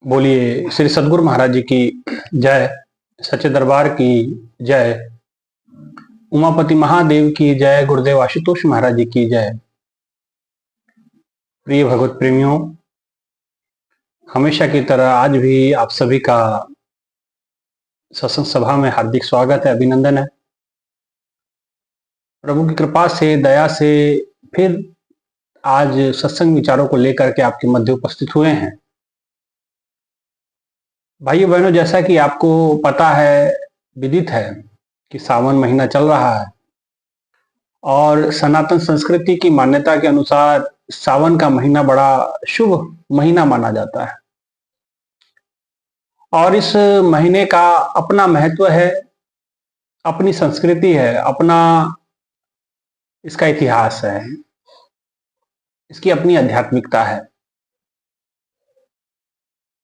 बोलिए श्री सद्गुरु महाराज जी की जय। सच्चे दरबार की जय। उमापति महादेव की जय। गुरुदेव आशुतोष महाराज जी की जय। प्रिय भगवत प्रेमियों, हमेशा की तरह आज भी आप सभी का सत्संग सभा में हार्दिक स्वागत है, अभिनंदन है। प्रभु की कृपा से, दया से फिर आज सत्संग विचारों को लेकर के आपके मध्य उपस्थित हुए हैं। भाइयों बहनों, जैसा कि आपको पता है, विदित है कि सावन महीना चल रहा है और सनातन संस्कृति की मान्यता के अनुसार सावन का महीना बड़ा शुभ महीना माना जाता है और इस महीने का अपना महत्व है, अपनी संस्कृति है, अपना इसका इतिहास है, इसकी अपनी आध्यात्मिकता है।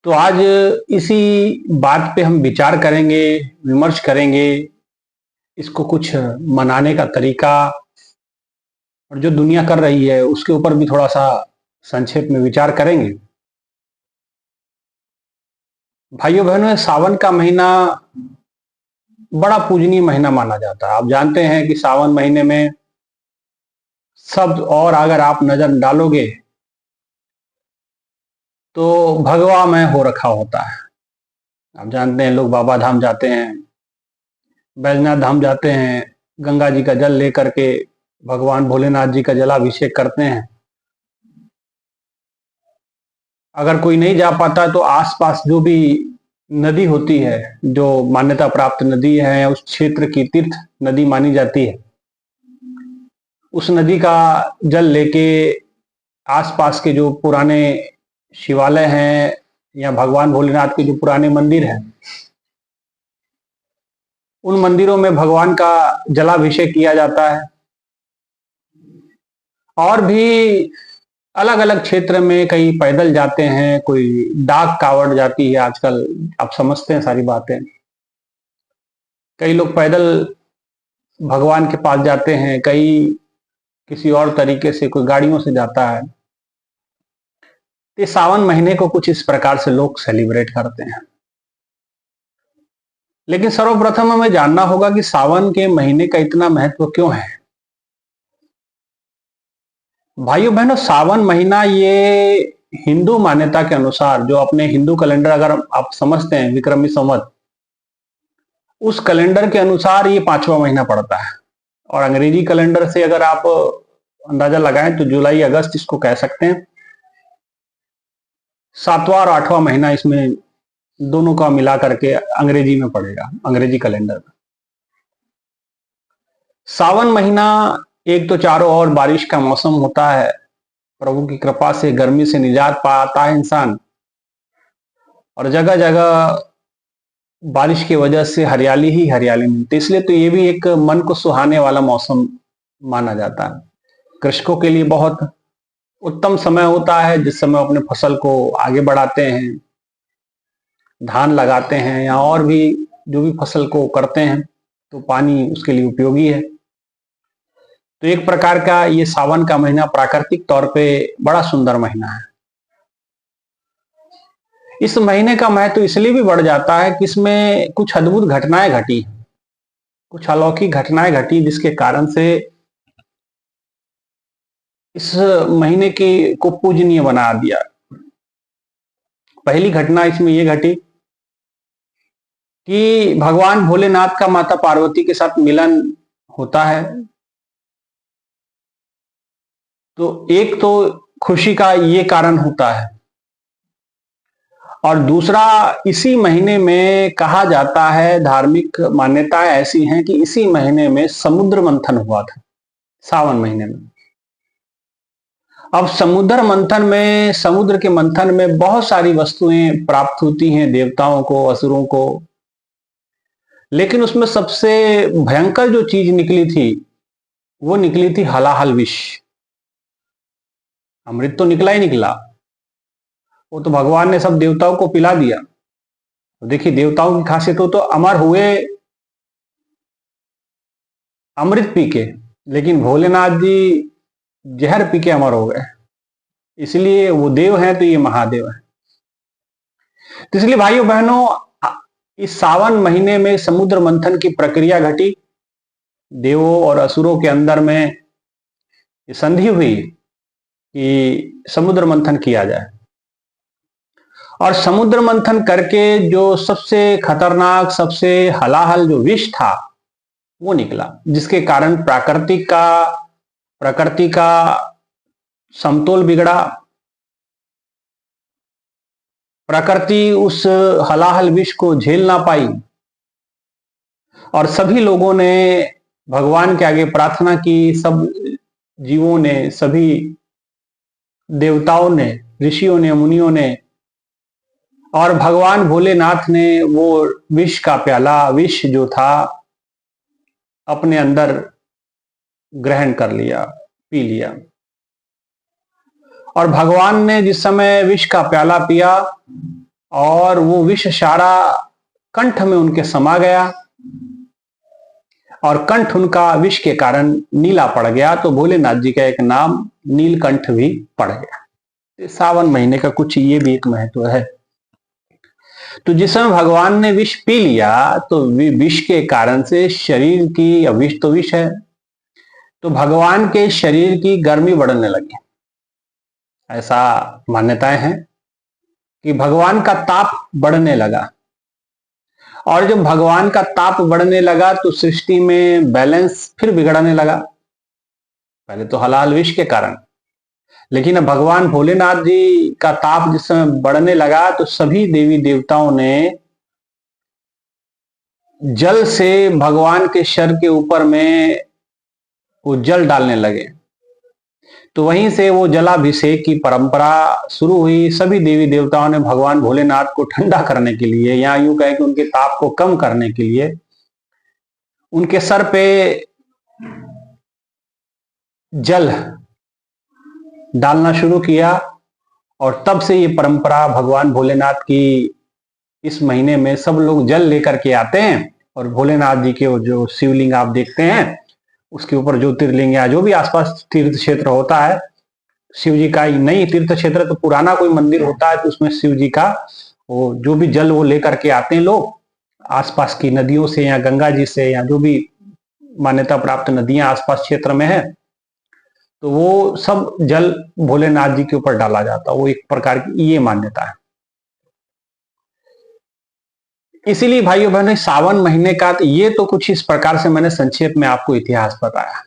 तो आज इसी बात पे हम विचार करेंगे, विमर्श करेंगे, इसको कुछ मनाने का तरीका और जो दुनिया कर रही है उसके ऊपर भी थोड़ा सा संक्षेप में विचार करेंगे। भाइयों बहनों, सावन का महीना बड़ा पूजनीय महीना माना जाता है। आप जानते हैं कि सावन महीने में शब्द और अगर आप नजर डालोगे तो भगवामय हो रखा होता है। आप जानते हैं, लोग बाबा धाम जाते हैं, बैजनाथ धाम जाते हैं, गंगा जी का जल लेकर के भगवान भोलेनाथ जी का जलाभिषेक करते हैं। अगर कोई नहीं जा पाता तो आसपास जो भी नदी होती है, जो मान्यता प्राप्त नदी है, उस क्षेत्र की तीर्थ नदी मानी जाती है, उस नदी का जल लेके आसपास के जो पुराने शिवालय हैं या भगवान भोलेनाथ के जो पुराने मंदिर हैं, उन मंदिरों में भगवान का जलाभिषेक किया जाता है। और भी अलग अलग क्षेत्र में कई पैदल जाते हैं, कोई डाक कावड़ जाती है आजकल, आप समझते हैं सारी बातें। कई लोग पैदल भगवान के पास जाते हैं, कई किसी और तरीके से, कोई गाड़ियों से जाता है। ये सावन महीने को कुछ इस प्रकार से लोग सेलिब्रेट करते हैं। लेकिन सर्वप्रथम हमें जानना होगा कि सावन के महीने का इतना महत्व क्यों है। भाइयों बहनों, सावन महीना ये हिंदू मान्यता के अनुसार, जो अपने हिंदू कैलेंडर अगर आप समझते हैं, विक्रमी संवत, उस कैलेंडर के अनुसार ये 5वां महीना पड़ता है। और अंग्रेजी कैलेंडर से अगर आप अंदाजा लगाएं तो जुलाई अगस्त इसको कह सकते हैं। 7वां और 8वां महीना इसमें दोनों का मिला करके अंग्रेजी में पड़ेगा, अंग्रेजी कैलेंडर में। सावन महीना एक तो चारों ओर बारिश का मौसम होता है, प्रभु की कृपा से गर्मी से निजात पाता है इंसान, और जगह जगह बारिश की वजह से हरियाली ही हरियाली मिलती है। इसलिए तो ये भी एक मन को सुहाने वाला मौसम माना जाता है। कृषकों के लिए बहुत उत्तम समय होता है, जिस समय अपने फसल को आगे बढ़ाते हैं, धान लगाते हैं या और भी जो भी फसल को करते हैं, तो पानी उसके लिए उपयोगी है। तो एक प्रकार का ये सावन का महीना प्राकृतिक तौर पे बड़ा सुंदर महीना है। इस महीने का महत्व इसलिए भी बढ़ जाता है कि इसमें कुछ अद्भुत घटनाएं घटी, कुछ अलौकिक घटनाएं घटी, जिसके कारण से इस महीने की को पूजनीय बना दिया। पहली घटना इसमें यह घटी कि भगवान भोलेनाथ का माता पार्वती के साथ मिलन होता है। तो एक तो खुशी का ये कारण होता है, और दूसरा इसी महीने में कहा जाता है, धार्मिक मान्यताएं ऐसी हैं कि इसी महीने में समुद्र मंथन हुआ था, सावन महीने में। अब समुद्र के मंथन में बहुत सारी वस्तुएं प्राप्त होती हैं देवताओं को, असुरों को, लेकिन उसमें सबसे भयंकर जो चीज निकली थी वो निकली थी हलाहल विष। अमृत तो निकला ही निकला, वो तो भगवान ने सब देवताओं को पिला दिया। देखिए, देवताओं की खासियत हो तो अमर हुए अमृत पी के, लेकिन भोलेनाथ जी जहर पी के अमर हो गए। इसलिए वो देव हैं तो ये महादेव है। तो इसलिए भाइयों बहनों, इस सावन महीने में समुद्र मंथन की प्रक्रिया घटी। देवों और असुरों के अंदर में ये संधि हुई कि समुद्र मंथन किया जाए, और समुद्र मंथन करके जो सबसे खतरनाक, सबसे हलाहल जो विष था वो निकला, जिसके कारण प्रकृति का समतोल बिगड़ा। प्रकृति उस हलाहल विष को झेल ना पाई, और सभी लोगों ने भगवान के आगे प्रार्थना की। सब जीवों ने, सभी देवताओं ने, ऋषियों ने, मुनियों ने, और भगवान भोलेनाथ ने वो विष का प्याला, विष जो था, अपने अंदर ग्रहण कर लिया, पी लिया। और भगवान ने जिस समय विष का प्याला पिया और वो विष सारा कंठ में उनके समा गया, और कंठ उनका विष के कारण नीला पड़ गया, तो भोलेनाथ जी का एक नाम नीलकंठ भी पड़ गया। सावन महीने का कुछ ये भी एक महत्व है। तो जिस समय भगवान ने विष पी लिया, तो विष के कारण से शरीर की, विष तो विष है, तो भगवान के शरीर की गर्मी बढ़ने लगी। ऐसा मान्यताएं हैं कि भगवान का ताप बढ़ने लगा, और जब भगवान का ताप बढ़ने लगा तो सृष्टि में बैलेंस फिर बिगड़ने लगा। पहले तो हलाल विष के कारण, लेकिन अब भगवान भोलेनाथ जी का ताप जिस समय बढ़ने लगा तो सभी देवी देवताओं ने जल से भगवान के शर के ऊपर में वो जल डालने लगे। तो वहीं से वो जलाभिषेक की परंपरा शुरू हुई। सभी देवी देवताओं ने भगवान भोलेनाथ को ठंडा करने के लिए, या यूं कहे कि उनके ताप को कम करने के लिए, उनके सर पे जल डालना शुरू किया। और तब से ये परंपरा भगवान भोलेनाथ की, इस महीने में सब लोग जल लेकर के आते हैं, और भोलेनाथ जी के जो शिवलिंग आप देखते हैं उसके ऊपर ज्योतिर्लिंग या जो भी आसपास तीर्थ क्षेत्र होता है शिव जी का, नहीं तीर्थ क्षेत्र तो पुराना कोई मंदिर होता है, तो उसमें शिव जी का वो जो भी जल वो लेकर के आते हैं लोग, आसपास की नदियों से या गंगा जी से, या जो भी मान्यता प्राप्त नदियां आसपास क्षेत्र में है, तो वो सब जल भोलेनाथ जी के ऊपर डाला जाता है। वो एक प्रकार की ये मान्यता है। इसीलिए भाइयों बहनों, सावन महीने का ये तो कुछ इस प्रकार से मैंने संक्षेप में आपको इतिहास बताया।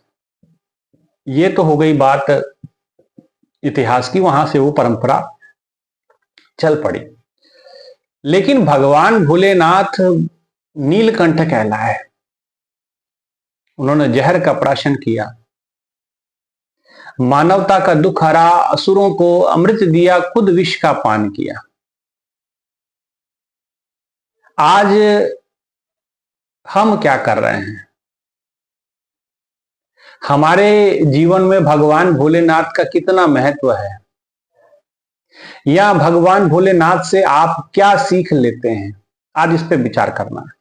ये तो हो गई बात इतिहास की, वहां से वो परंपरा चल पड़ी। लेकिन भगवान भोलेनाथ नीलकंठ कहलाए। उन्होंने जहर का प्राशन किया, मानवता का दुख हरा, असुरों को अमृत दिया, खुद विष का पान किया। आज हम क्या कर रहे हैं? हमारे जीवन में भगवान भोलेनाथ का कितना महत्व है, या भगवान भोलेनाथ से आप क्या सीख लेते हैं, आज इस पे विचार करना है।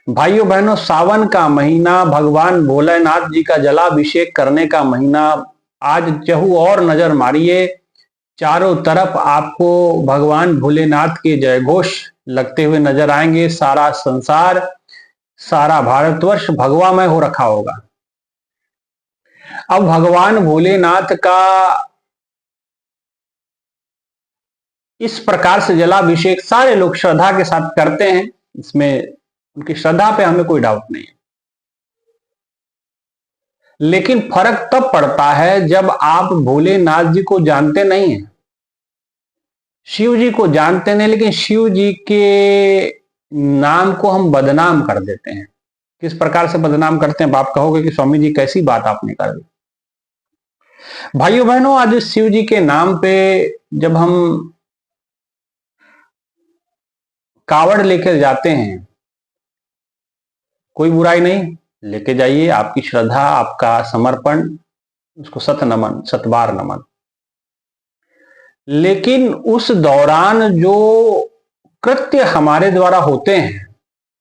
भाइयों बहनों, सावन का महीना भगवान भोलेनाथ जी का जलाभिषेक करने का महीना। आज चहु और नजर मारिए, चारों तरफ आपको भगवान भोलेनाथ के जयघोष लगते हुए नजर आएंगे। सारा संसार, सारा भारतवर्ष भगवामय हो रखा होगा। अब भगवान भोलेनाथ का इस प्रकार से जलाभिषेक सारे लोग श्रद्धा के साथ करते हैं, इसमें उनकी श्रद्धा पे हमें कोई डाउट नहीं है। लेकिन फर्क तब पड़ता है जब आप भोलेनाथ जी को जानते नहीं हैं, शिव जी को जानते नहीं, लेकिन शिव जी के नाम को हम बदनाम कर देते हैं। किस प्रकार से बदनाम करते हैं? आप कहोगे कि स्वामी जी कैसी बात आपने कर दी। भाइयों बहनों, आज शिव जी के नाम पे जब हम कावड़ लेकर जाते हैं, कोई बुराई नहीं, लेके जाइए। आपकी श्रद्धा, आपका समर्पण, उसको सत नमन, सतबार नमन। लेकिन उस दौरान जो कृत्य हमारे द्वारा होते हैं,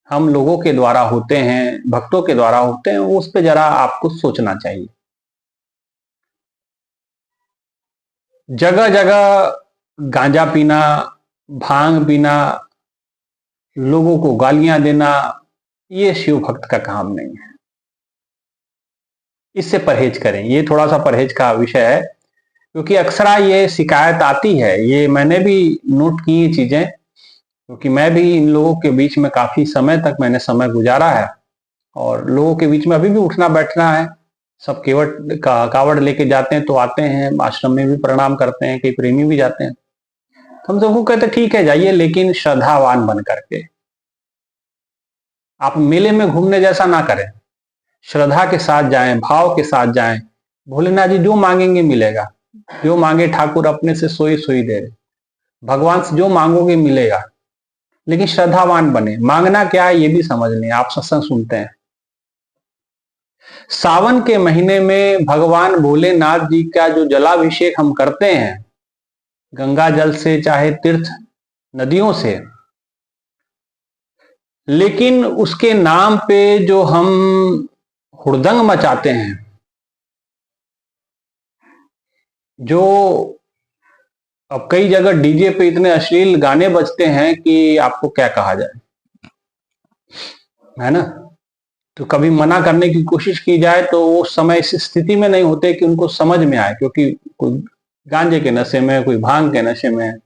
हम लोगों के द्वारा होते हैं, भक्तों के द्वारा होते हैं, उस पर जरा आपको सोचना चाहिए। जगह जगह गांजा पीना, भांग पीना, लोगों को गालियां देना, ये शिव भक्त का काम नहीं है। इससे परहेज करें। ये थोड़ा सा परहेज का विषय है, क्योंकि अक्सर ये शिकायत आती है। ये मैंने भी नोट की ये चीजें, क्योंकि मैं भी इन लोगों के बीच में काफी समय तक मैंने समय गुजारा है, और लोगों के बीच में अभी भी उठना बैठना है। सब केवट कावड़ लेके जाते हैं तो आते हैं, आश्रम में भी प्रणाम करते हैं, कई प्रेमी भी जाते हैं। तो हम सबको कहते ठीक है जाइए, लेकिन श्रद्धावान बन करके। आप मेले में घूमने जैसा ना करें, श्रद्धा के साथ जाएं, भाव के साथ जाएं। भोलेनाथ जी जो मांगेंगे मिलेगा, जो मांगे ठाकुर अपने से सोई सोई दे रहे। भगवान से जो मांगोगे मिलेगा, लेकिन श्रद्धावान बने। मांगना क्या है ये भी समझ लें। आप सत्संग सुनते हैं, सावन के महीने में भगवान भोलेनाथ जी का जो जलाभिषेक हम करते हैं, गंगा जल से चाहे तीर्थ नदियों से, लेकिन उसके नाम पे जो हम हुड़दंग मचाते हैं, जो अब कई जगह डीजे पे इतने अश्लील गाने बजते हैं कि आपको क्या कहा जाए, है ना। तो कभी मना करने की कोशिश की जाए तो वो समय इस स्थिति में नहीं होते कि उनको समझ में आए, क्योंकि कोई गांजे के नशे में, कोई भांग के नशे में।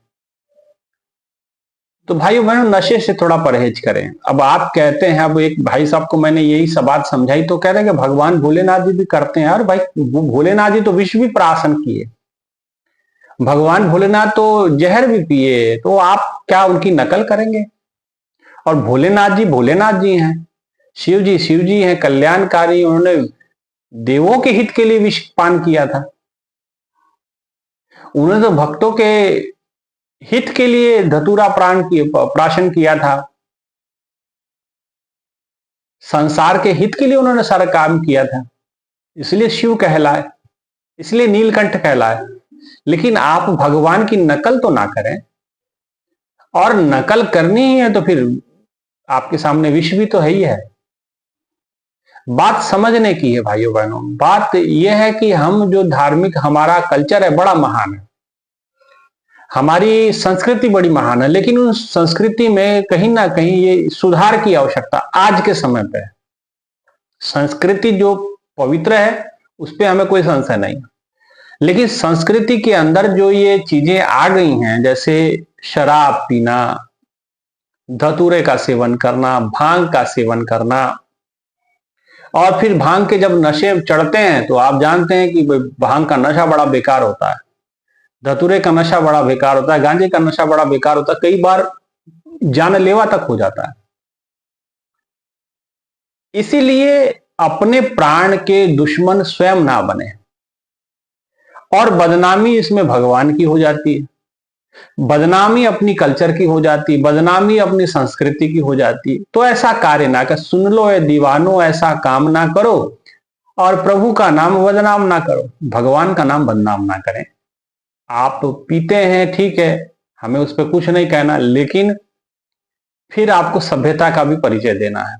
तो भाइयों बहनों, नशे से थोड़ा परहेज करें। अब आप कहते हैं, अब एक भाई साहब को मैंने यही सब बात समझाई तो कह रहे हैं कि भगवान भोलेनाथ जी भी करते हैं। यार भाई, भोलेनाथ जी तो विष भी प्राशन किए, भगवान भोलेनाथ तो जहर भी पिए, तो आप क्या उनकी नकल करेंगे? और भोलेनाथ जी हैं, शिव जी हैं, कल्याणकारी। उन्होंने देवों के हित के लिए विष पान किया था। उन्होंने तो भक्तों के हित के लिए धतूरा प्राशन किया था। संसार के हित के लिए उन्होंने सारा काम किया था, इसलिए शिव कहलाए, इसलिए नीलकंठ कहलाए। लेकिन आप भगवान की नकल तो ना करें, और नकल करनी ही है तो फिर आपके सामने विष भी तो है ही है। बात समझने की है भाइयों बहनों। बात यह है कि हम जो धार्मिक हमारा कल्चर है बड़ा महान है, हमारी संस्कृति बड़ी महान है, लेकिन उस संस्कृति में कहीं ना कहीं ये सुधार की आवश्यकता आज के समय पे है। संस्कृति जो पवित्र है उस पर हमें कोई संशय नहीं, लेकिन संस्कृति के अंदर जो ये चीजें आ गई हैं, जैसे शराब पीना, धतूरे का सेवन करना, भांग का सेवन करना, और फिर भांग के जब नशे चढ़ते हैं तो आप जानते हैं कि भांग का नशा बड़ा बेकार होता है, धतूरे का नशा बड़ा बेकार होता है, गांजे का नशा बड़ा बेकार होता है, कई बार जानलेवा तक हो जाता है। इसीलिए अपने प्राण के दुश्मन स्वयं ना बने, और बदनामी इसमें भगवान की हो जाती है, बदनामी अपनी कल्चर की हो जाती, बदनामी अपनी संस्कृति की हो जाती। तो ऐसा कार्य ना कर। सुन लो ए दीवानो, ऐसा काम ना करो, और प्रभु का नाम बदनाम ना करो, भगवान का नाम बदनाम ना करें। आप पीते हैं ठीक है, हमें उस पर कुछ नहीं कहना, लेकिन फिर आपको सभ्यता का भी परिचय देना है।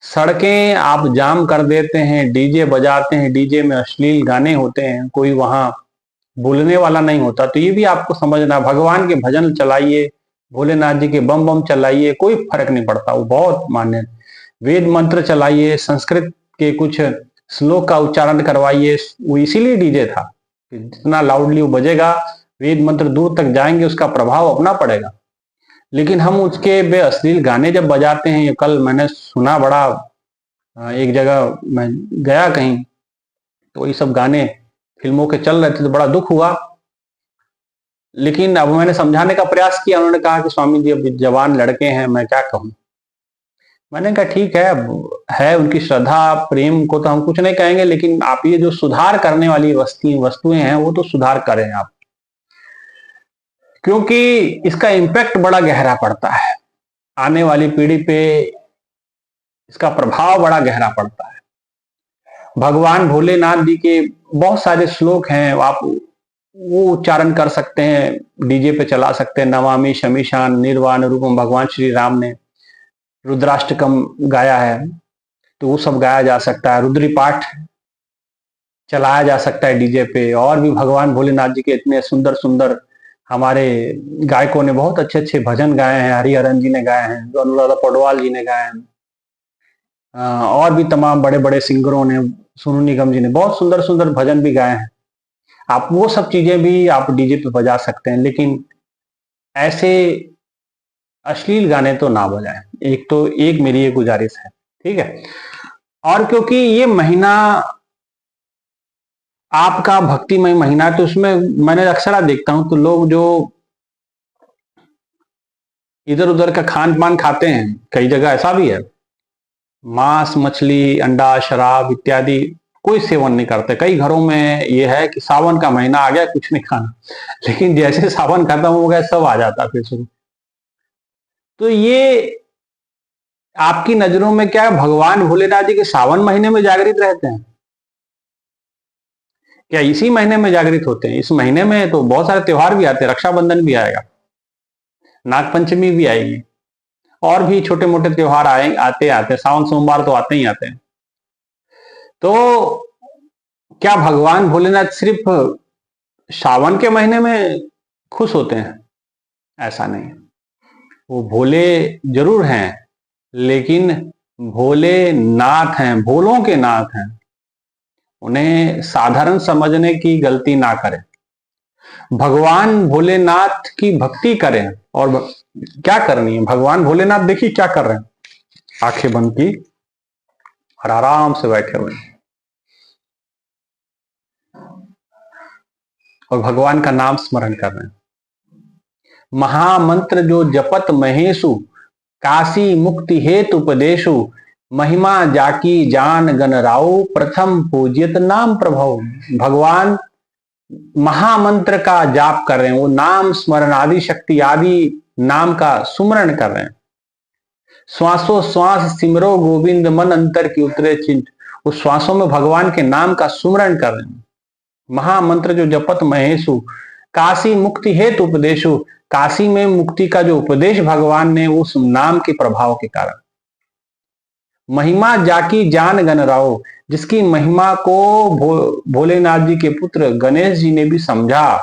सड़कें आप जाम कर देते हैं, डीजे बजाते हैं, डीजे में अश्लील गाने होते हैं, कोई वहां बोलने वाला नहीं होता, तो ये भी आपको समझना। भगवान के भजन चलाइए, भोलेनाथ जी के बम बम चलाइए, कोई फर्क नहीं पड़ता, वो बहुत मान्य। वेद मंत्र चलाइए, संस्कृत के कुछ श्लोक का उच्चारण करवाइए। वो इसीलिए डीजे था, जितना लाउडली वो बजेगा, वेद मंत्र दूर तक जाएंगे, उसका प्रभाव अपना पड़ेगा। लेकिन हम उसके बे अश्लील गाने जब बजाते हैं, ये कल मैंने सुना, बड़ा एक जगह मैं गया कहीं, तो ये सब गाने फिल्मों के चल रहे थे, तो बड़ा दुख हुआ। लेकिन अब मैंने समझाने का प्रयास किया, उन्होंने कहा कि स्वामी जी अब जवान लड़के हैं, मैं क्या कहूं। मैंने कहा ठीक है उनकी श्रद्धा प्रेम को तो हम कुछ नहीं कहेंगे, लेकिन आप ये जो सुधार करने वाली वस्तुएं हैं वो तो सुधार करें आप, क्योंकि इसका इम्पैक्ट बड़ा गहरा पड़ता है, आने वाली पीढ़ी पे इसका प्रभाव बड़ा गहरा पड़ता है। भगवान भोलेनाथ जी के बहुत सारे श्लोक हैं, आप वो उच्चारण कर सकते हैं, डीजे पे चला सकते हैं। नमामि शमीशान निर्वाण रूपम, भगवान श्री राम ने रुद्राष्टकम गाया है, तो वो सब गाया जा सकता है। रुद्री पाठ चलाया जा सकता है डीजे पे, और भी भगवान भोलेनाथ जी के इतने सुंदर सुंदर हमारे गायकों ने बहुत अच्छे अच्छे भजन गाए हैं, हरिहरन जी ने गाए हैं, जो अनुराधा पौडवाल जी ने गाए हैं, और भी तमाम बड़े बड़े सिंगरों ने, सोनू निगम जी ने बहुत सुंदर सुंदर भजन भी गाए हैं। आप वो सब चीजें भी आप डीजे पे बजा सकते हैं, लेकिन ऐसे अश्लील गाने तो ना बजाएं। एक मेरी ये गुजारिश है, ठीक है। और क्योंकि ये महीना आपका भक्तिमय महीना है, तो उसमें मैंने अक्सर देखता हूं तो लोग जो इधर उधर का खान पान खाते हैं, कई जगह ऐसा भी है, मांस मछली अंडा शराब इत्यादि कोई सेवन नहीं करते। कई घरों में यह है कि सावन का महीना आ गया कुछ नहीं खाना, लेकिन जैसे सावन खत्म हो गया सब आ जाता फिर शुरू। तो ये आपकी नजरों में क्या भगवान भोलेनाथ जी के सावन महीने में जागृत रहते हैं? क्या इसी महीने में जागृत होते हैं? इस महीने में तो बहुत सारे त्योहार भी आते हैं, रक्षाबंधन भी आएगा, नागपंचमी भी आएगी, और भी छोटे मोटे त्योहार आते सावन सोमवार तो आते ही आते हैं। तो क्या भगवान भोलेनाथ सिर्फ सावन के महीने में खुश होते हैं? ऐसा नहीं। वो भोले जरूर हैं, लेकिन भोले नाथ हैं, भोलों के नाथ हैं। उन्हें साधारण समझने की गलती ना करें। भगवान भोलेनाथ की भक्ति करें। और क्या करनी है, भगवान भोलेनाथ देखिए क्या कर रहे हैं, आंखें बंद की और आराम से बैठे हुए और भगवान का नाम स्मरण कर रहे हैं। महामंत्र जो जपत महेशु, काशी मुक्ति हेतु उपदेशु, महिमा जाकी जान गण राउ, प्रथम पूजित नाम प्रभु। भगवान महामंत्र का जाप कर रहे हैं, वो नाम स्मरण आदि शक्ति आदि नाम का सुमरण कर रहे हैं। श्वासों श्वास सिमरो गोविंद, मन अंतर की उतरे चिंत। उस श्वासों में भगवान के नाम का सुमरण कर रहे हैं। महामंत्र जो जपत महेशु, काशी मुक्ति हेतु उपदेशु। काशी में मुक्ति का जो उपदेश भगवान ने उस नाम के प्रभाव के कारण। महिमा जाकी जान गण राव, जिसकी महिमा को भोलेनाथ जी के पुत्र गणेश जी ने भी समझा।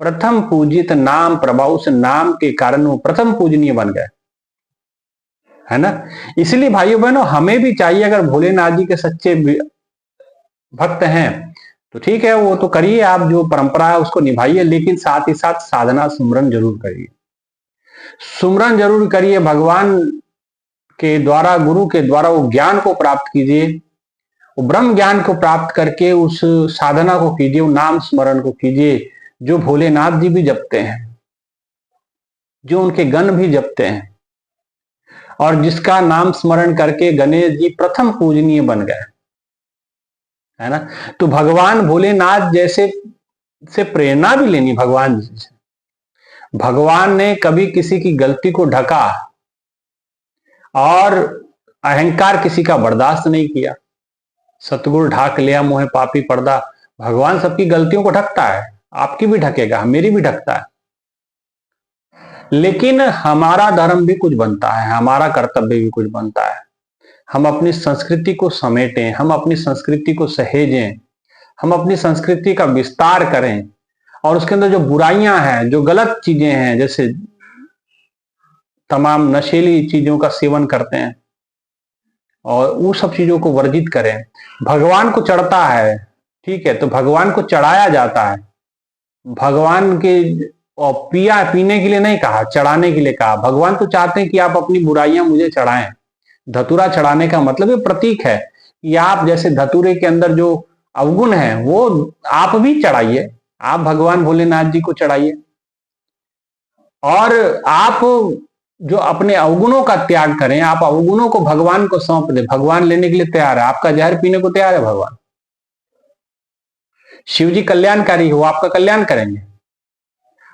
प्रथम पूजित नाम प्रभाव, उस नाम के कारण वो प्रथम पूजनीय बन गए, है ना। इसलिए भाइयों बहनों, हमें भी चाहिए, अगर भोलेनाथ जी के सच्चे भक्त हैं तो ठीक है, वो तो करिए, आप जो परंपरा है उसको निभाइए, लेकिन साथ ही साथ साधना सुमरन जरूर करिए। सुमरन जरूर करिए, भगवान के द्वारा, गुरु के द्वारा वो ज्ञान को प्राप्त कीजिए, वो ब्रह्म ज्ञान को प्राप्त करके उस साधना को कीजिए, वो नाम स्मरण को कीजिए जो भोलेनाथ जी भी जपते हैं, जो उनके गण भी जपते हैं, और जिसका नाम स्मरण करके गणेश जी प्रथम पूजनीय बन गए, है ना। तो भगवान भोलेनाथ जैसे से प्रेरणा भी लेनी भगवान जी से। भगवान ने कभी किसी की गलती को ढका और अहंकार किसी का बर्दाश्त नहीं किया। सतगुरु ढाक लिया मोहे पापी पर्दा। भगवान सबकी गलतियों को ढकता है, आपकी भी ढकेगा, मेरी भी ढकता है, लेकिन हमारा धर्म भी कुछ बनता है, हमारा कर्तव्य भी कुछ बनता है। हम अपनी संस्कृति को समेटें, हम अपनी संस्कृति को सहेजें, हम अपनी संस्कृति का विस्तार करें, और उसके अंदर जो बुराइयां हैं, जो गलत चीजें हैं, जैसे तमाम नशीली चीजों का सेवन करते हैं, और वो सब चीजों को वर्जित करें। भगवान को चढ़ता है, ठीक है, तो भगवान को चढ़ाया जाता है। भगवान के और पीने के लिए नहीं कहा, चढ़ाने के लिए कहा। भगवान तो चाहते हैं कि आप अपनी बुराइयां मुझे चढ़ाएं। धतूरा चढ़ाने का मतलब ये प्रतीक है कि आप जैसे धतूरे के अंदर जो अवगुण है वो आप भी चढ़ाइए, आप भगवान भोलेनाथ जी को चढ़ाइए, और आप जो अपने अवगुणों का त्याग करें, आप अवगुणों को भगवान को सौंप दे। भगवान लेने के लिए तैयार है, आपका जहर पीने को तैयार है भगवान। शिव जी कल्याणकारी हो, आपका कल्याण करेंगे,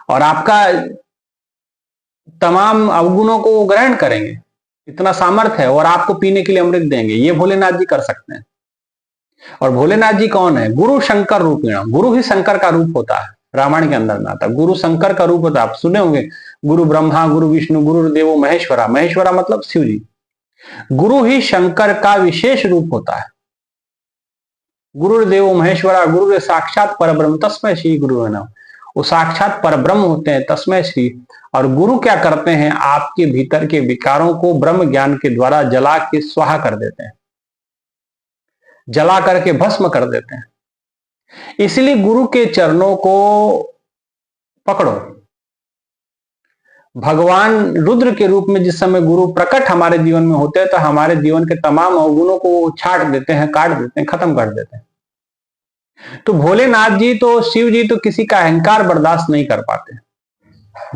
और आपका तमाम अवगुणों को ग्रहण करेंगे, इतना सामर्थ्य है, और आपको पीने के लिए अमृत देंगे। ये भोलेनाथ जी कर सकते हैं। और भोलेनाथ जी कौन है? गुरु शंकर रूपिण। गुरु ही शंकर का रूप होता है, रामायण के अंदर में आता है। गुरु शंकर का रूप होता है, आप सुने होंगे, गुरु ब्रह्मा गुरु विष्णु गुरु देवो महेश्वरा। महेश्वरा मतलब शिव जी। गुरु ही शंकर का विशेष रूप होता है। गुरुदेवो महेश्वरा, गुरु साक्षात परब्रह्म, तस्मै श्री गुरु नमः। वो साक्षात परब्रह्म होते हैं, तस्मै श्री। और गुरु क्या करते हैं, आपके भीतर के विकारों को ब्रह्म ज्ञान के द्वारा जला के स्वाहा कर देते हैं, जला करके भस्म कर देते हैं। इसलिए गुरु के चरणों को पकड़ो। भगवान रुद्र के रूप में जिस समय गुरु प्रकट हमारे जीवन में होते हैं तो हमारे जीवन के तमाम अवगुणों को छाट देते हैं, काट देते हैं, खत्म कर देते हैं। तो भोलेनाथ जी तो, शिव जी तो किसी का अहंकार बर्दाश्त नहीं कर पाते।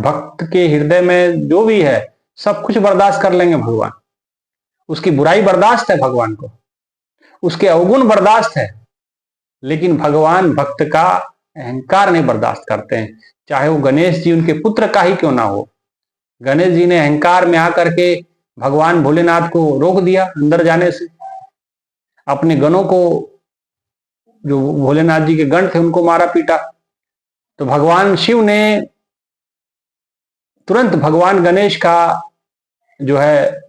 भक्त के हृदय में जो भी है सब कुछ बर्दाश्त कर लेंगे भगवान। उसकी बुराई बर्दाश्त है भगवान को, उसके अवगुण बर्दाश्त है, लेकिन भगवान भक्त का अहंकार नहीं बर्दाश्त करते हैं, चाहे वो गणेश जी उनके पुत्र का ही क्यों ना हो। गणेश जी ने अहंकार में आकर के भगवान भोलेनाथ को रोक दिया अंदर जाने से। अपने गणों को, जो भोलेनाथ जी के गण थे, उनको मारा पीटा। तो भगवान शिव ने तुरंत भगवान गणेश का जो है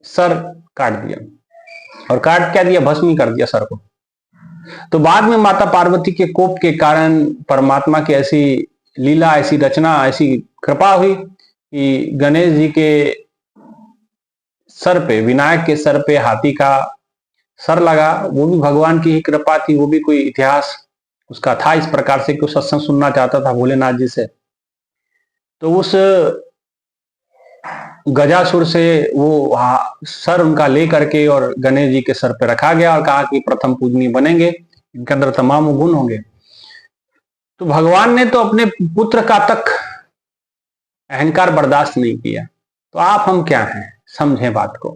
सर काट दिया, और काट क्या दिया, भस्मी कर दिया सर को। तो बाद में माता पार्वती के कोप के कारण परमात्मा की ऐसी लीला, ऐसी रचना, ऐसी कृपा हुई कि गणेश जी के सर पे, विनायक के सर पे हाथी का सर लगा। वो भी भगवान की ही कृपा थी, वो भी कोई इतिहास उसका था इस प्रकार से कि वो सत्संग सुनना चाहता था भोलेनाथ जी से। तो उस गजासुर से वो सर उनका ले करके और गणेश जी के सर पे रखा गया और कहा कि प्रथम पूजनीय बनेंगे, इनके अंदर तमाम गुण होंगे। तो भगवान ने तो अपने पुत्र का तक अहंकार बर्दाश्त नहीं किया। तो आप हम क्या हैं, समझें बात को।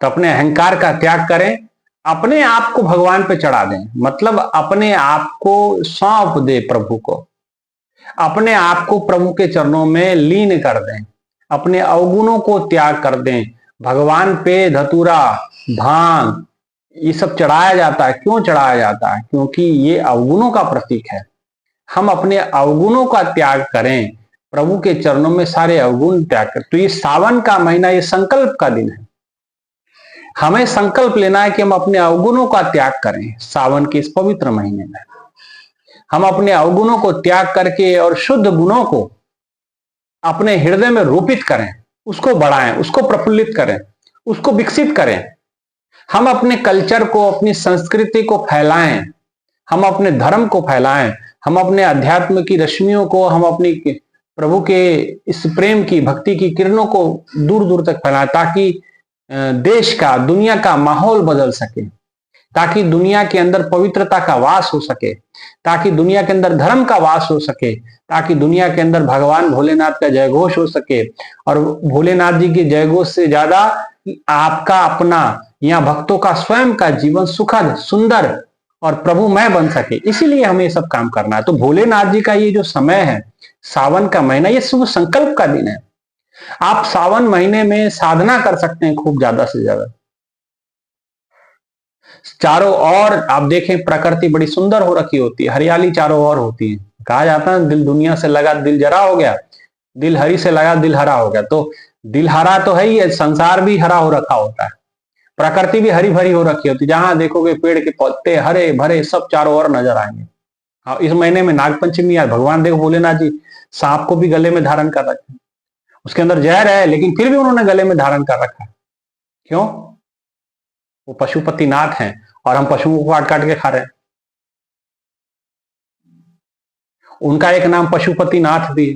तो अपने अहंकार का त्याग करें, अपने आप को भगवान पे चढ़ा दें, मतलब अपने आप को सौंप दे प्रभु को, अपने आप को प्रभु के चरणों में लीन कर दें, अपने अवगुणों को त्याग कर दें। भगवान पे धतूरा, भांग, ये सब चढ़ाया जाता है। क्यों चढ़ाया जाता है? क्योंकि ये अवगुणों का प्रतीक है। हम अपने अवगुणों का त्याग करें, प्रभु के चरणों में सारे अवगुण त्याग करें। तो ये सावन का महीना, ये संकल्प का दिन है। हमें संकल्प लेना है कि हम अपने अवगुणों का त्याग करें। सावन के इस पवित्र महीने में हम अपने अवगुणों को त्याग करके और शुद्ध गुणों को अपने हृदय में रोपित करें, उसको बढ़ाएं, उसको प्रफुल्लित करें, उसको विकसित करें। हम अपने कल्चर को, अपनी संस्कृति को फैलाएं, हम अपने धर्म को फैलाएं, हम अपने अध्यात्म की रश्मियों को, हम अपनी प्रभु के इस प्रेम की, भक्ति की किरणों को दूर दूर तक फैलाएं, ताकि देश का, दुनिया का माहौल बदल सके, ताकि दुनिया के अंदर पवित्रता का वास हो सके, ताकि दुनिया के अंदर धर्म का वास हो सके, ताकि दुनिया के अंदर भगवान भोलेनाथ का जयघोष हो सके। और भोलेनाथ जी के जयघोष से ज्यादा आपका अपना या भक्तों का स्वयं का जीवन सुखद, सुंदर और प्रभुमय बन सके। इसीलिए हमें ये सब काम करना है। तो भोलेनाथ जी का ये जो समय है, सावन का महीना, ये शुभ संकल्प का दिन है। आप सावन महीने में साधना कर सकते हैं खूब ज्यादा से ज्यादा। चारों ओर आप देखें प्रकृति बड़ी सुंदर हो रखी होती है, हरियाली चारों ओर होती है। कहा जाता है दिल दुनिया से लगा दिल जरा हो गया, दिल हरी से लगा दिल हरा हो गया। तो दिल हरा तो है ही है, संसार भी हरा हो रखा होता है, प्रकृति भी हरी भरी हो रखी होती है। जहां देखोगे पेड़ के पत्ते हरे भरे सब चारों ओर नजर आएंगे। हाँ, इस महीने में नागपंचमी है, भगवान देखो भोलेनाथ जी सांप को भी गले में धारण कर रखे हैं। उसके अंदर जहर है लेकिन फिर भी उन्होंने गले में धारण कर रखा है। क्यों? वो पशुपतिनाथ हैं और हम पशुओं को काट काट के खा रहे हैं। उनका एक नाम पशुपतिनाथ भी,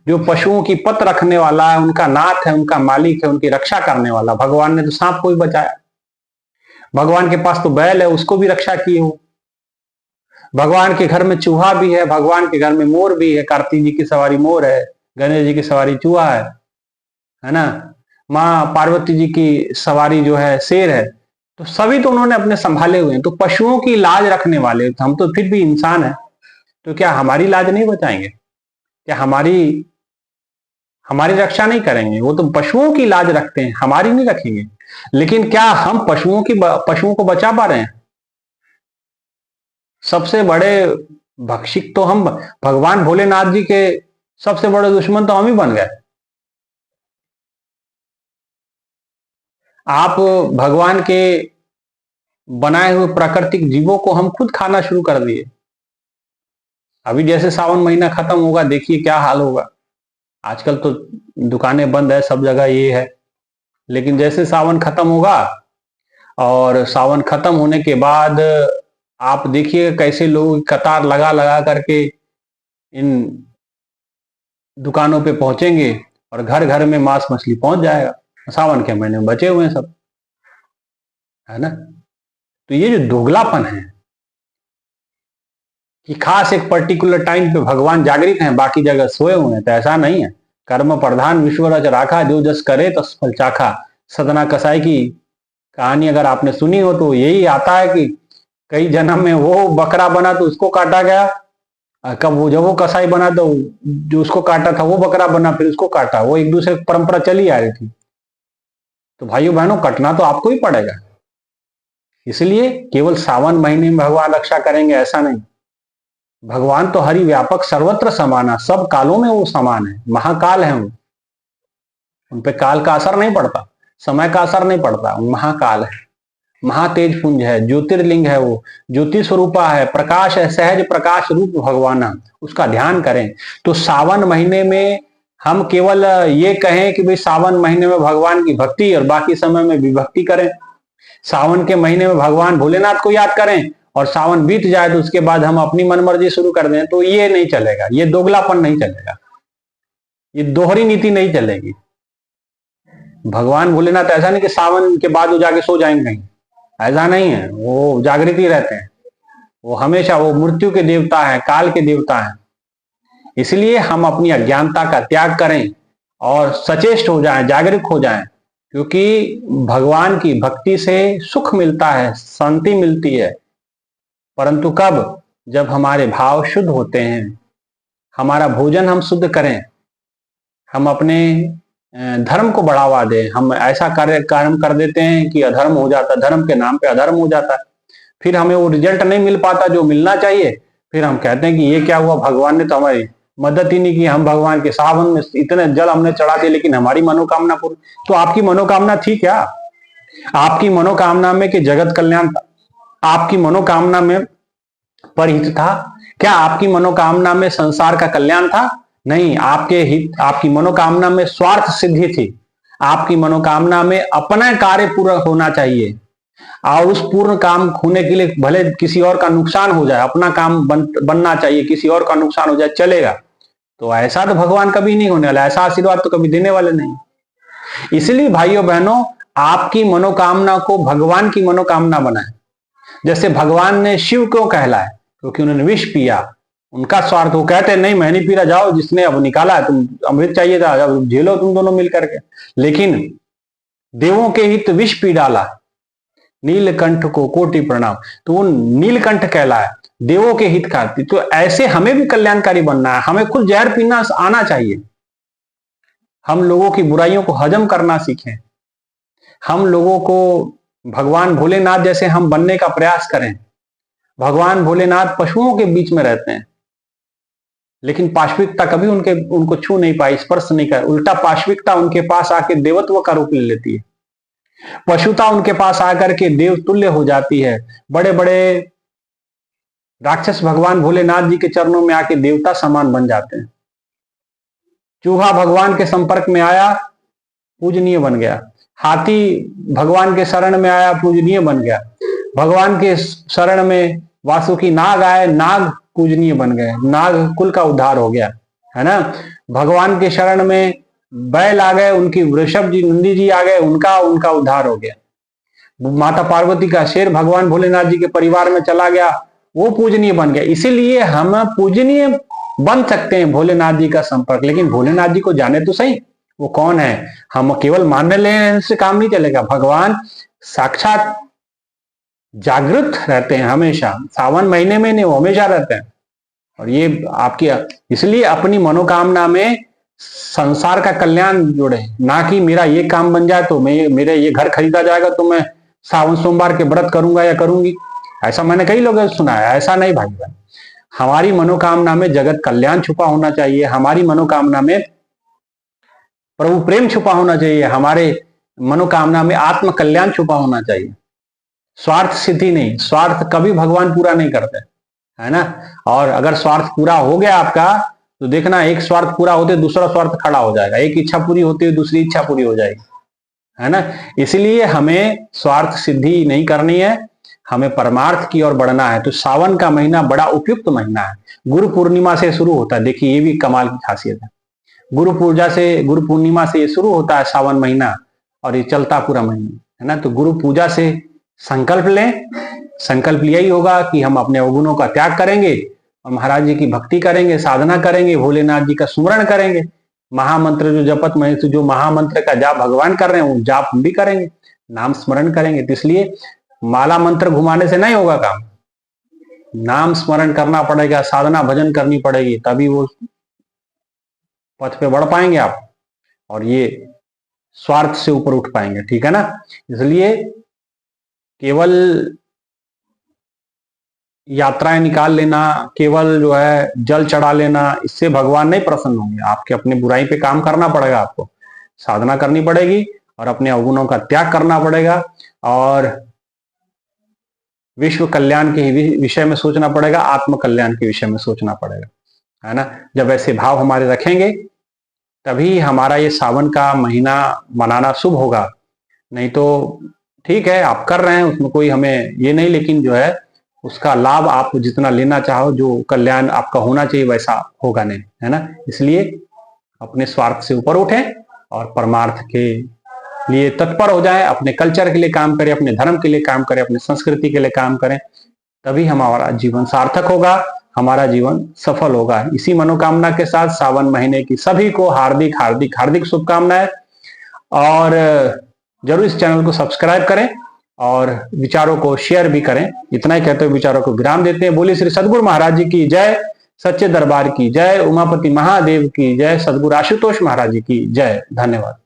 जो पशुओं की पत रखने वाला है, उनका नाथ है, उनका मालिक है, उनकी रक्षा करने वाला। भगवान ने तो सांप को भी बचाया। भगवान के पास तो बैल है, उसको भी रक्षा की हो। भगवान के घर में चूहा भी है, भगवान के घर में मोर भी है। कार्तिक जी की सवारी मोर है, गणेश जी की सवारी चूहा है ना। माँ पार्वती जी की सवारी जो है शेर है। तो सभी तो उन्होंने अपने संभाले हुए हैं। तो पशुओं की लाज रखने वाले, तो हम तो फिर भी इंसान हैं, तो क्या हमारी लाज नहीं बचाएंगे? क्या हमारी रक्षा नहीं करेंगे? वो तो पशुओं की लाज रखते हैं, हमारी नहीं रखेंगे। लेकिन क्या हम पशुओं को बचा पा रहे हैं? सबसे बड़े भक्षिक तो हम, भगवान भोलेनाथ जी के सबसे बड़े दुश्मन तो हम ही बन गए। आप भगवान के बनाए हुए प्राकृतिक जीवों को हम खुद खाना शुरू कर दिए। अभी जैसे सावन महीना खत्म होगा, देखिए क्या हाल होगा। आजकल तो दुकानें बंद है, सब जगह ये है। लेकिन जैसे सावन खत्म होगा, और सावन खत्म होने के बाद आप देखिए कैसे लोग कतार लगा लगा करके इन दुकानों पे पहुंचेंगे, और घर घर में मांस मछली पहुंच जाएगा। सावन के महीने में बचे हुए हैं सब, है ना। तो ये जो दोगलापन है कि खास एक पर्टिकुलर टाइम पे भगवान जागृत हैं, बाकी जगह सोए हुए हैं, तो ऐसा नहीं है। कर्म प्रधान विश्व रच राखा, जो जस करे तस फल चाखा। सतना कसाई की कहानी अगर आपने सुनी हो तो यही आता है कि कई जन्म में वो बकरा बना तो उसको काटा गया, कब वो जब वो कसाई बना तो जो उसको काटा था वो बकरा बना, फिर उसको काटा। वो एक दूसरे परंपरा चली आ रही थी। तो भाइयों बहनों, कटना तो आपको ही पड़ेगा। इसलिए केवल सावन महीने में भगवान रक्षा करेंगे ऐसा नहीं। भगवान तो हरि व्यापक सर्वत्र समान है, सब कालों में वो समान है, महाकाल है वो। उन पे काल का असर नहीं पड़ता, समय का असर नहीं पड़ता। महाकाल है, महातेज पुंज है, ज्योतिर्लिंग है, वो ज्योति स्वरूपा है, प्रकाश है, सहज प्रकाश रूप भगवान है। उसका ध्यान करें। तो सावन महीने में हम केवल ये कहें कि भाई सावन महीने में भगवान की भक्ति और बाकी समय में विभक्ति करें, सावन के महीने में भगवान भोलेनाथ को याद करें और सावन बीत जाए तो उसके बाद हम अपनी मनमर्जी शुरू कर दें, तो ये नहीं चलेगा। ये दोगलापन नहीं चलेगा, ये दोहरी नीति नहीं चलेगी। भगवान भोलेनाथ ऐसा नहीं कि सावन के बाद वो जाके सो जाएंगे कहीं, ऐसा नहीं है। वो जागृत ही रहते हैं, वो हमेशा, वो मृत्यु के देवता है, काल के देवता है। इसलिए हम अपनी अज्ञानता का त्याग करें और सचेष्ट हो जाएं, जागरूक हो जाएं, क्योंकि भगवान की भक्ति से सुख मिलता है, शांति मिलती है। परंतु कब? जब हमारे भाव शुद्ध होते हैं, हमारा भोजन हम शुद्ध करें, हम अपने धर्म को बढ़ावा दें। हम ऐसा कार्य कर देते हैं कि अधर्म हो जाता है, धर्म के नाम पे अधर्म हो जाता है, फिर हमें वो रिजल्ट नहीं मिल पाता जो मिलना चाहिए। फिर हम कहते हैं कि ये क्या हुआ, भगवान ने तो हमारी मदद ही नहीं की, हम भगवान के सावन में इतने जल हमने चढ़ा दिए लेकिन हमारी मनोकामना पूरी। तो आपकी मनोकामना थी क्या? आपकी मनोकामना में कि जगत कल्याण था? आपकी मनोकामना में परहित था क्या? आपकी मनोकामना में संसार का कल्याण था? नहीं, आपके हित, आपकी मनोकामना में स्वार्थ सिद्धि थी। आपकी मनोकामना में अपना कार्य पूरा होना चाहिए, और उस पूर्ण काम होने के लिए भले किसी और का नुकसान हो जाए, अपना काम बनना चाहिए, किसी और का नुकसान हो जाए चलेगा। तो ऐसा तो भगवान कभी नहीं होने वाला, ऐसा आशीर्वाद तो कभी देने वाले नहीं। इसलिए भाइयों बहनों, आपकी मनोकामना को भगवान की मनोकामना बनाए। जैसे भगवान ने शिव क्यों कहलाए? क्योंकि उन्होंने विष पिया, उनका स्वार्थ। वो कहते नहीं मैं नहीं पी रहा, जाओ जिसने अब निकाला है, तुम अमृत चाहिए था, अब झेलो तुम दोनों मिल करके। लेकिन देवों के हित विष पी डाला, नीलकंठ को कोटि प्रणाम। तो वो नीलकंठ कहलाए, देवों के हित का। तो ऐसे हमें भी कल्याणकारी बनना है, हमें खुद जहर पीना आना चाहिए। हम लोगों की बुराइयों को हजम करना सीखें, हम लोगों को भगवान भोलेनाथ जैसे हम बनने का प्रयास करें। भगवान भोलेनाथ पशुओं के बीच में रहते हैं, लेकिन पाश्विकता कभी उनको छू नहीं पाई, स्पर्श नहीं कर। उल्टा पाश्विकता उनके पास आके देवत्व का रूप ले लेती है, पशुता उनके पास आकर के देव तुल्य हो जाती है। बड़े बड़े राक्षस भगवान भोलेनाथ जी के चरणों में आके देवता समान बन जाते हैं। चूहा भगवान के संपर्क में आया, पूजनीय बन गया। हाथी भगवान के शरण में आया, पूजनीय बन गया। भगवान के शरण में वासुकी नाग आए, नाग पूजनीय बन गए, नाग कुल का उद्धार हो गया, है ना। भगवान के शरण में बैल आ गए, उनकी वृषभ जी, नंदी जी आ गए, उनका उद्धार हो गया। माता पार्वती का शेर भगवान भोलेनाथ जी के परिवार में चला गया, वो पूजनीय बन गया। इसीलिए हम पूजनीय बन सकते हैं भोलेनाथ जी का संपर्क। लेकिन भोलेनाथ जी को जाने तो सही, वो कौन है। हम केवल मानने लेने से काम नहीं चलेगा। भगवान साक्षात जागृत रहते हैं हमेशा, सावन महीने में नहीं, वो हमेशा रहते हैं। और ये आपकी, इसलिए अपनी मनोकामना में संसार का कल्याण जोड़े, ना कि मेरा ये काम बन जाए तो मेरे ये घर खरीदा जाएगा तो मैं सावन सोमवार के व्रत करूंगा या करूंगी। ऐसा मैंने कई लोगों से सुना है, ऐसा नहीं भाई बहन। हमारी मनोकामना में जगत कल्याण छुपा होना चाहिए, हमारी मनोकामना में प्रभु प्रेम छुपा होना चाहिए, हमारे मनोकामना में आत्म कल्याण छुपा होना चाहिए। स्वार्थ सिद्धि नहीं, स्वार्थ कभी भगवान पूरा नहीं करते, है ना। और अगर स्वार्थ पूरा हो गया आपका, तो देखना एक स्वार्थ पूरा होते दूसरा स्वार्थ खड़ा हो जाएगा, एक इच्छा पूरी होती है दूसरी इच्छा पूरी हो जाएगी, है ना। इसलिए हमें स्वार्थ सिद्धि नहीं करनी है, हमें परमार्थ की ओर बढ़ना है। तो सावन का महीना बड़ा उपयुक्त महीना है, गुरु पूर्णिमा से शुरू होता है। देखिए ये भी कमाल की खासियत है, गुरु पूर्णिमा से ये शुरू होता है सावन महीना, और ये चलता पूरा महीना, है ना। तो गुरु पूजा से संकल्प लें, संकल्प लिया ही होगा कि हम अपने अवगुणों का त्याग करेंगे और महाराज जी की भक्ति करेंगे, साधना करेंगे, भोलेनाथ जी का स्मरण करेंगे, महामंत्र जो जपत में जो महामंत्र का जाप भगवान कर रहे हैं वो जाप हम भी करेंगे, नाम स्मरण करेंगे। तो इसलिए माला मंत्र घुमाने से नहीं होगा काम, नाम स्मरण करना पड़ेगा, साधना भजन करनी पड़ेगी, तभी वो पथ पे बढ़ पाएंगे आप, और ये स्वार्थ से ऊपर उठ पाएंगे, ठीक है ना। इसलिए केवल यात्राएं निकाल लेना, केवल जो है जल चढ़ा लेना, इससे भगवान नहीं प्रसन्न होंगे। आपके अपने बुराई पे काम करना पड़ेगा, आपको साधना करनी पड़ेगी और अपने अवगुणों का त्याग करना पड़ेगा, और विश्व कल्याण के विषय में सोचना पड़ेगा, आत्म कल्याण के विषय में सोचना पड़ेगा, है ना। जब ऐसे भाव हमारे रखेंगे तभी हमारा ये सावन का महीना मनाना शुभ होगा। नहीं तो ठीक है आप कर रहे हैं, उसमें कोई हमें ये नहीं, लेकिन जो है उसका लाभ आप जितना लेना चाहो, जो कल्याण आपका होना चाहिए वैसा होगा नहीं, है ना। इसलिए अपने स्वार्थ से ऊपर उठें और परमार्थ के लिए तत्पर हो जाएं, अपने कल्चर के लिए काम करें, अपने धर्म के लिए काम करें, अपने संस्कृति के लिए काम करें, तभी हमारा जीवन सार्थक होगा, हमारा जीवन सफल होगा। इसी मनोकामना के साथ सावन महीने की सभी को हार्दिक हार्दिक हार्दिक शुभकामनाएं, और जरूर इस चैनल को सब्सक्राइब करें और विचारों को शेयर भी करें। इतना ही कहते हुए विचारों को विराम देते हैं। बोलिए श्री सद्गुरु महाराज जी की जय, सच्चे दरबार की जय, उमापति महादेव की जय, सद्गुरु आशुतोष महाराज जी की जय। धन्यवाद।